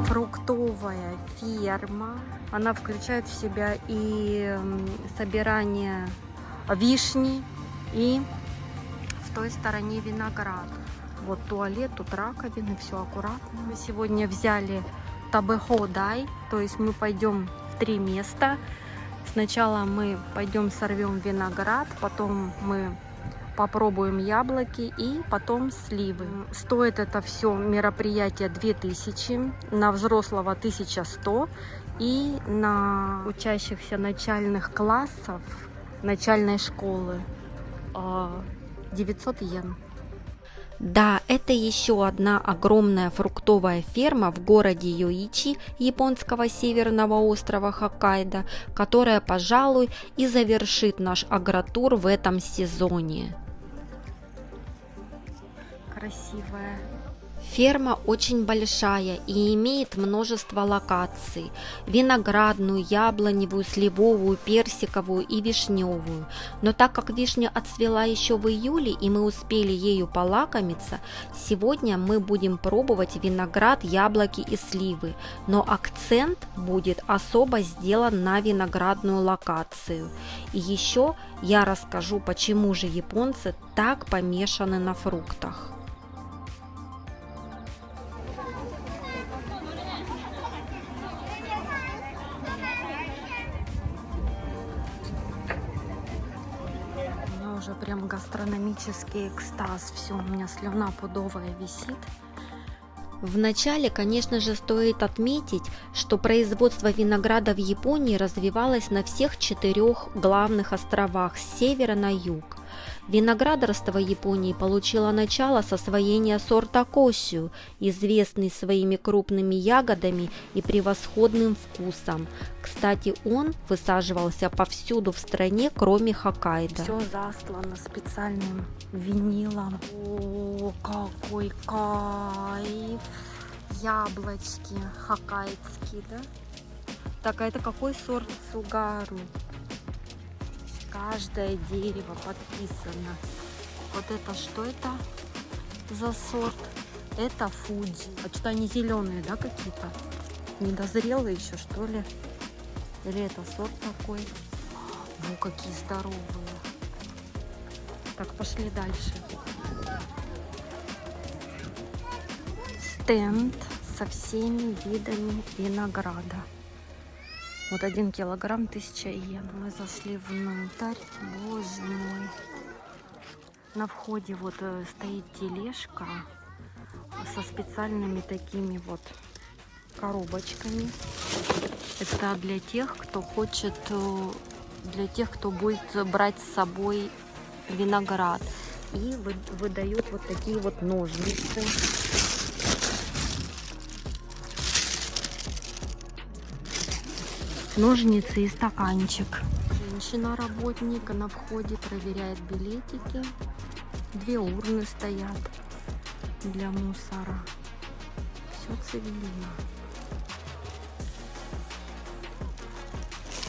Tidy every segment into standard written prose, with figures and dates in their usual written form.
фруктовая ферма. Она включает в себя и собирание вишни, и в той стороне виноград. Вот туалет, тут раковины, все аккуратно. Мы сегодня взяли табэходай, то есть мы пойдем в 3 места. Сначала мы пойдем сорвем виноград, потом мы попробуем яблоки и потом сливы. Стоит это все мероприятие 2000, на взрослого 1100 и на учащихся начальных классов начальной школы 900 йен. Да, это еще одна огромная фруктовая ферма в городе Йоичи японского северного острова Хоккайдо, которая, пожалуй, и завершит наш агротур в этом сезоне. Красивая. Ферма очень большая и имеет множество локаций: виноградную, яблоневую, сливовую, персиковую и вишневую. Но так как вишня отцвела еще в июле и мы успели ею полакомиться, сегодня мы будем пробовать виноград, яблоки и сливы. Но акцент будет особо сделан на виноградную локацию. И еще я расскажу, почему же японцы так помешаны на фруктах. Уже прям гастрономический экстаз. Все, у меня слюна пудовая висит. Вначале, конечно же, стоит отметить, что производство винограда в Японии развивалось на всех 4 главных островах с севера на юг. Виноградарство Японии получило начало с освоения сорта Косю, известный своими крупными ягодами и превосходным вкусом. Кстати, он высаживался повсюду в стране, кроме Хоккайдо. Все застлано специальным винилом. О, какой кайф! Яблочки хоккайдские, да? Так, а это какой сорт цугару? Каждое дерево подписано. Вот это что это за сорт? Это Фуджи. А что они зеленые, да, какие-то? Недозрелые еще, что ли? Или это сорт такой? Во, какие здоровые. Так, пошли дальше. Стенд со всеми видами винограда. Вот 1 килограмм 1000 йен. Мы зашли внутрь. Боже мой. На входе вот стоит тележка со специальными такими вот коробочками. Это для тех, кто хочет, для тех, кто будет брать с собой виноград. И выдают вот такие вот ножницы. Ножницы и стаканчик. Женщина-работник на входе проверяет билетики. 2 урны стоят для мусора. Все цивильно.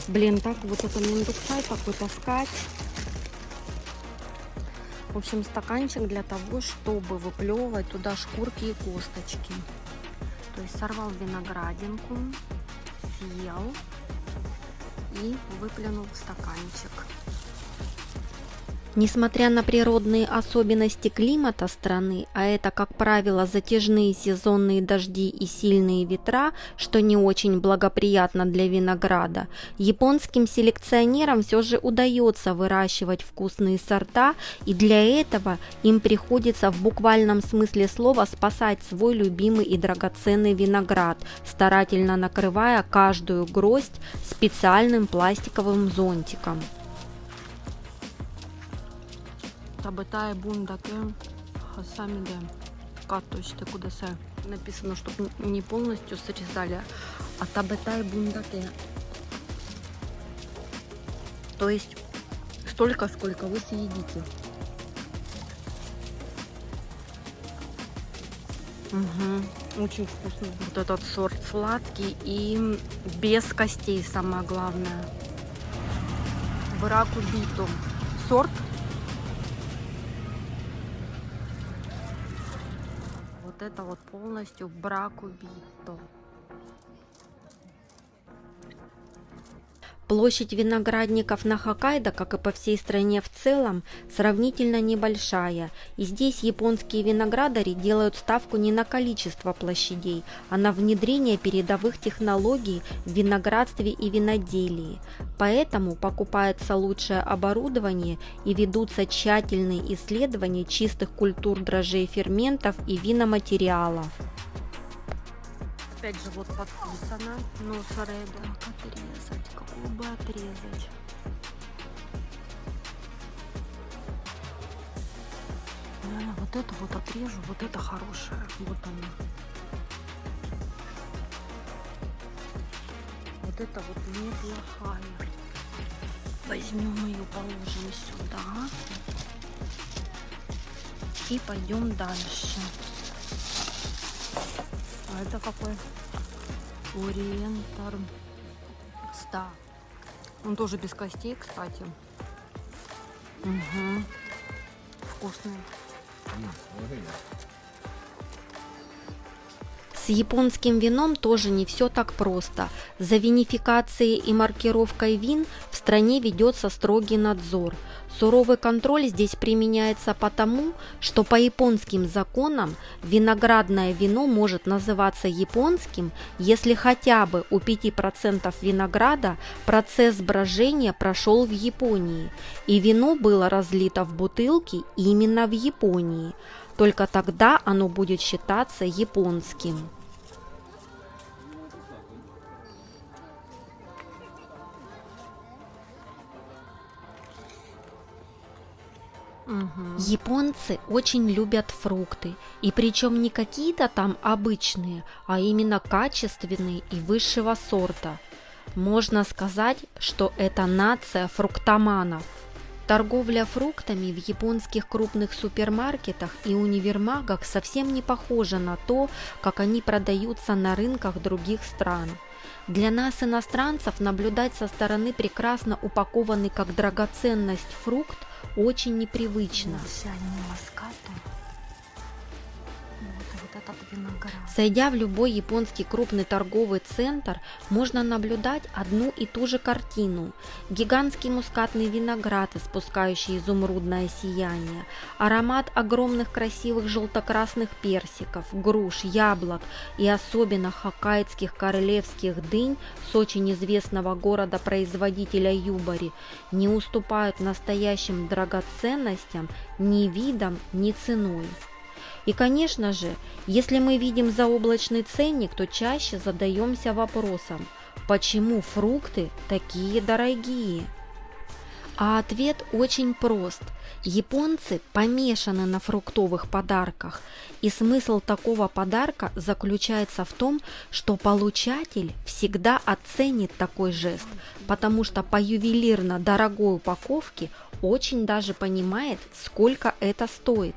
Блин, так вот это миндуксай такой таскать. В общем, стаканчик для того, чтобы выплевывать туда шкурки и косточки. То есть сорвал виноградинку, съел и выплюнул в стаканчик. Несмотря на природные особенности климата страны, а это, как правило, затяжные сезонные дожди и сильные ветра, что не очень благоприятно для винограда, японским селекционерам все же удается выращивать вкусные сорта, и для этого им приходится в буквальном смысле слова спасать свой любимый и драгоценный виноград, старательно накрывая каждую гроздь специальным пластиковым зонтиком. Табэтай бундаке хасамиде каточте кудасэ. Написано, чтобы не полностью срезали, а табэтай бундаке. То есть столько, сколько вы съедите. Угу. Очень вкусно. Вот этот сорт сладкий и без костей, самое главное. Бракубито. Сорт. Вот это вот полностью бракубито. Площадь виноградников на Хоккайдо, как и по всей стране в целом, сравнительно небольшая, и здесь японские виноградари делают ставку не на количество площадей, а на внедрение передовых технологий в виноградстве и виноделии. Поэтому покупается лучшее оборудование и ведутся тщательные исследования чистых культур дрожжей, ферментов и виноматериала. Опять же вот подписано. Ну, Сареда. Как отрезать? Какую бы отрезать? Наверное, вот эту вот отрежу. Вот это хорошая. Вот она. Вот это вот неплохая. Возьмем ее, положим сюда. И пойдем дальше. А это какой? Ориентар Ста. Он тоже без костей, кстати. Угу. Вкусный. С японским вином тоже не все так просто. За винификацией и маркировкой вин в стране ведется строгий надзор. Суровый контроль здесь применяется потому, что по японским законам виноградное вино может называться японским, если хотя бы у 5% винограда процесс брожения прошел в Японии, и вино было разлито в бутылки именно в Японии. Только тогда оно будет считаться японским. Угу. Японцы очень любят фрукты, и причем не какие-то там обычные, а именно качественные и высшего сорта. Можно сказать, что это нация фруктоманов. Торговля фруктами в японских крупных супермаркетах и универмагах совсем не похожа на то, как они продаются на рынках других стран. Для нас, иностранцев, наблюдать со стороны прекрасно упакованный как драгоценность фрукт очень непривычно. Вот этот виноград. Зайдя в любой японский крупный торговый центр, можно наблюдать одну и ту же картину. Гигантский мускатный виноград, испускающий изумрудное сияние, аромат огромных красивых желто-красных персиков, груш, яблок и особенно хоккайдских королевских дынь с очень известного города-производителя Юбари не уступают настоящим драгоценностям ни видом, ни ценой. И, конечно же, если мы видим заоблачный ценник, то чаще задаемся вопросом, почему фрукты такие дорогие? А ответ очень прост. Японцы помешаны на фруктовых подарках, и смысл такого подарка заключается в том, что получатель всегда оценит такой жест, потому что по ювелирно дорогой упаковке очень даже понимает, сколько это стоит.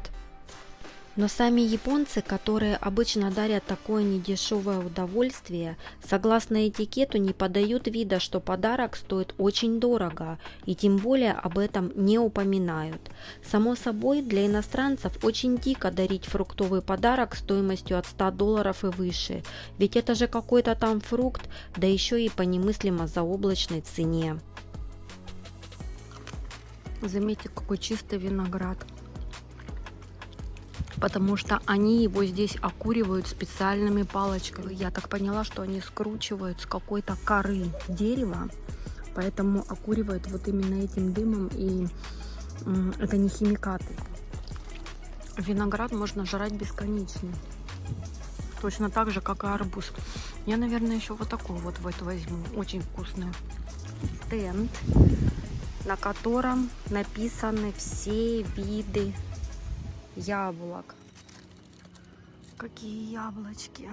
Но сами японцы, которые обычно дарят такое недешевое удовольствие, согласно этикету не подают вида, что подарок стоит очень дорого, и тем более об этом не упоминают. Само собой, для иностранцев очень дико дарить фруктовый подарок стоимостью от $100 и выше, ведь это же какой-то там фрукт, да еще и по немыслимо заоблачной цене. Заметьте, какой чистый виноград. Потому что они его здесь окуривают специальными палочками. Я так поняла, что они скручивают с какой-то коры дерева, поэтому окуривают вот именно этим дымом, и это не химикаты. Виноград можно жрать бесконечно. Точно так же, как и арбуз. Я, наверное, еще вот такой вот возьму. Очень вкусный. Стенд, на котором написаны все виды яблок. Какие яблочки.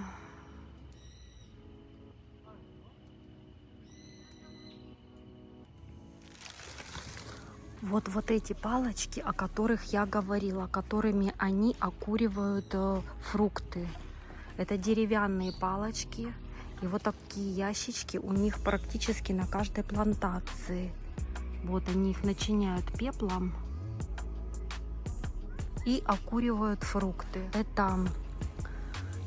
Вот эти палочки, о которых я говорила, которыми они окуривают фрукты. Это деревянные палочки. И вот такие ящички у них практически на каждой плантации. Вот они их начиняют пеплом и окуривают фрукты. Это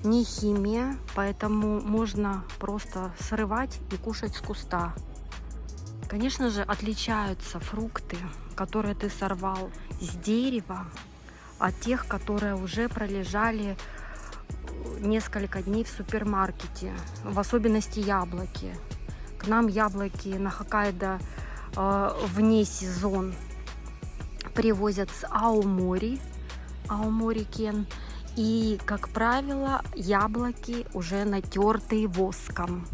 не химия, поэтому можно просто срывать и кушать с куста. Конечно же, отличаются фрукты, которые ты сорвал с дерева, от тех, которые уже пролежали несколько дней в супермаркете, в особенности яблоки. К нам яблоки на Хоккайдо вне сезон привозят с Аомори, Аомори-кен. И, как правило, яблоки уже натертые воском.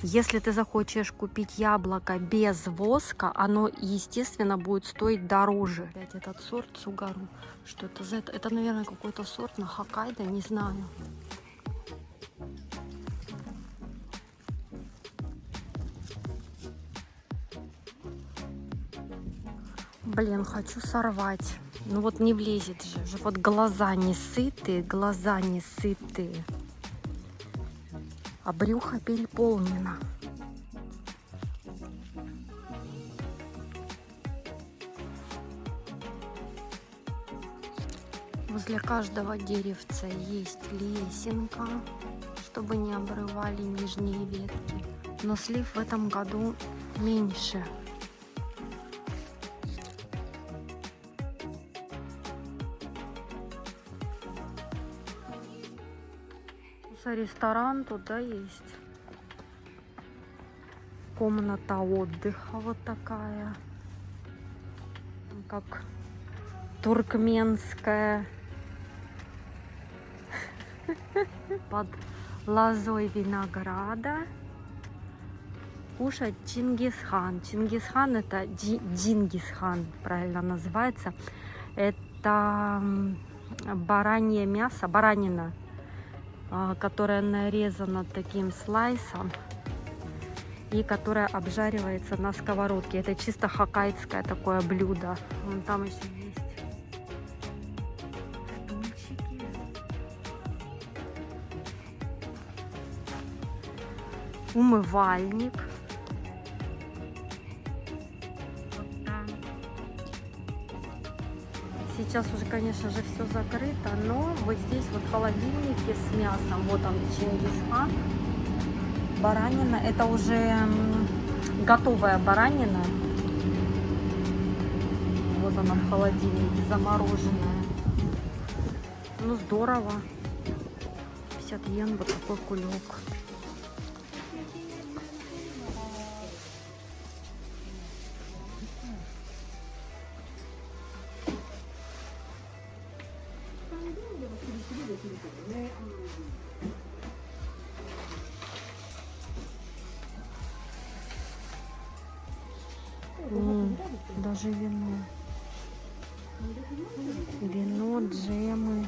Если ты захочешь купить яблоко без воска, оно, естественно, будет стоить дороже. Опять этот сорт Цугару. Что это за это? Это, наверное, какой-то сорт на Хоккайдо, не знаю. Блин, хочу сорвать. Ну вот не влезет же. Вот глаза не сытые, глаза не сытые. А брюхо переполнено. Возле каждого деревца есть лесенка, чтобы не обрывали нижние ветки. Но слив в этом году меньше. Ресторан туда есть. Комната отдыха вот такая, как туркменская. Под лозой винограда кушать Чингисхан. Чингисхан — это Дингисхан, правильно называется. Это баранье мясо, баранина, которая нарезана таким слайсом и которая обжаривается на сковородке. Это чисто хоккайдское такое блюдо. Вон там еще есть стульчики. Умывальник. Вот там. Сейчас уже, конечно же, все закрыто, но вот здесь вот холодильники с мясом. Вот он, Чингисхан. Баранина. Это уже готовая баранина. Вот она в холодильнике, замороженная. Ну, здорово. 50 йен, вот такой кулек. Даже вино. Вино, джемы.